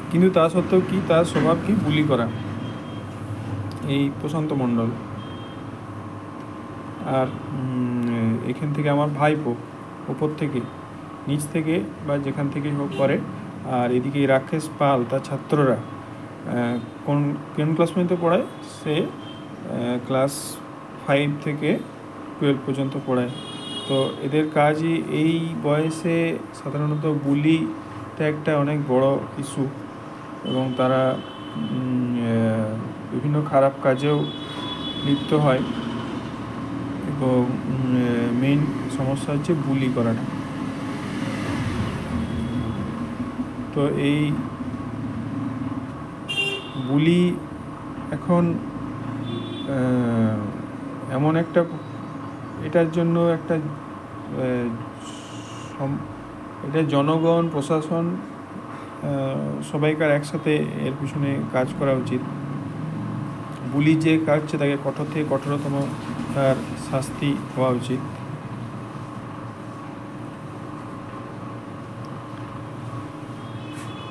কিন্তু তা সত্ত্বেও কি তার স্বভাব কি বুলি করা, এই প্রশান্ত মণ্ডল। আর এখান থেকে আমার ভাইপো ওপর থেকে নিচ থেকে বা যেখান থেকেই হোক করে। আর এদিকে রাকেশ পাল তার ছাত্ররা কোন ক্লাস পর্যন্ত পড়ায়, সে ক্লাস 5 থেকে 12 পর্যন্ত পড়ায়। তো এদের কাজই এই বয়সে সাধারণত বুলিটা একটা অনেক বড় ইস্যু, এবং তারা বিভিন্ন খারাপ কাজেও লিপ্ত হয়। এবং মেইন সমস্যা হচ্ছে বুলি করাটা। তো এই বুলি এখন এমন একটা, এটার জন্য একটা এটা জনগণ, প্রশাসন, সবাইকার একসাথে এর পিছনে কাজ করা উচিত। বুলি যে কাজ তাকে কঠোর থেকে কঠোরতম তার শাস্তি হওয়া উচিত।